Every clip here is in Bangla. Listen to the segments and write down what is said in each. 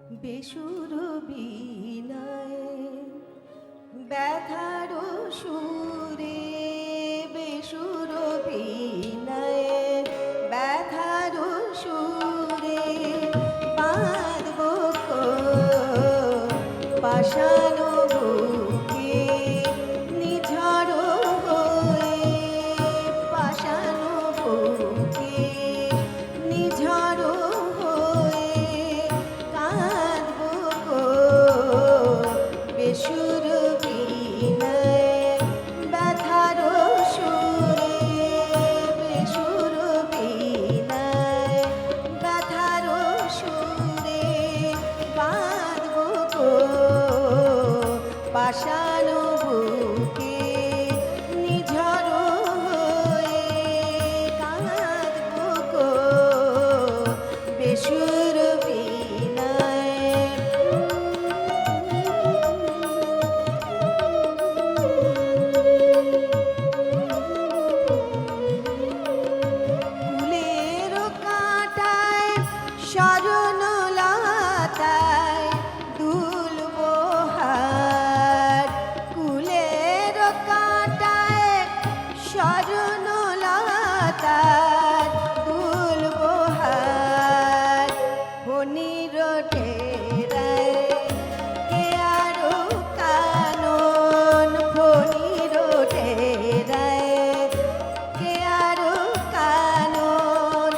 বেসুর বীণায় ব্যথার সুরে, বেসুর বীণায় ব্যথার সুরে বাঁধব পাষাণ বুকে নিঝড় হয়ে, পাষাণ বুকে নিঝড় হয়ে কাঁদব বেসুর বীণায় ব্যথার সুরে, বেসুর বীণায় ব্যথার সুরে বাঁধব পাষাণ বুকে নিঝড় হয়ে কাঁদব বেসুর বীণায়। ফুলের কাঁটায় শরণ লতায় দুলব হার, কুলের কাঁটায় শরণ লতায় দুলব হার, ফণির ডেরায় কে আরো কানন, ফণির ডেরায় কে আরো কানন,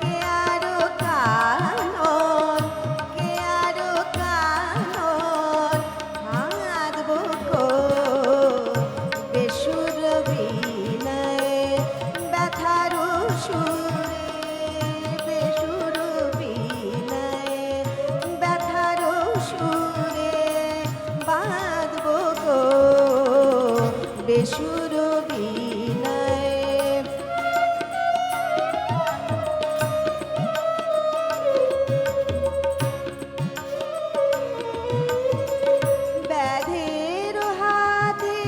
কে আরো কানন, কে আরো কানন বাঁধব বেসুর বীণায় ব্যথার সুরে, বেসুর বীণায় ব্যথার সুরে বাঁধব বেসুর বীণায়। ব্যাধের হাতে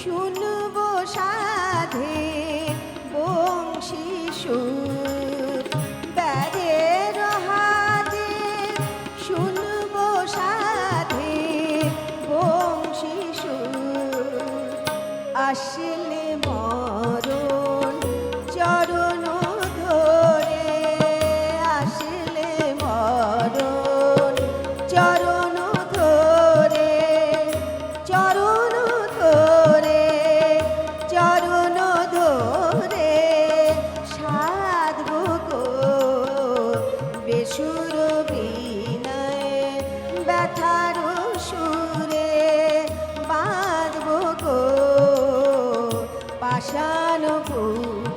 শুনব সাধে বংশী সুর, ব্যাধের হাতে শুনব সাধে বংশী সুর, আসলে মরণ চরণ ধরে, আসলে মরণ চরণ ধরে, চরণ ধরে, চরণ ধরে সাধব বেসুর বীণায় ব্যথার সুরে বাঁধব পাষাণ বুকে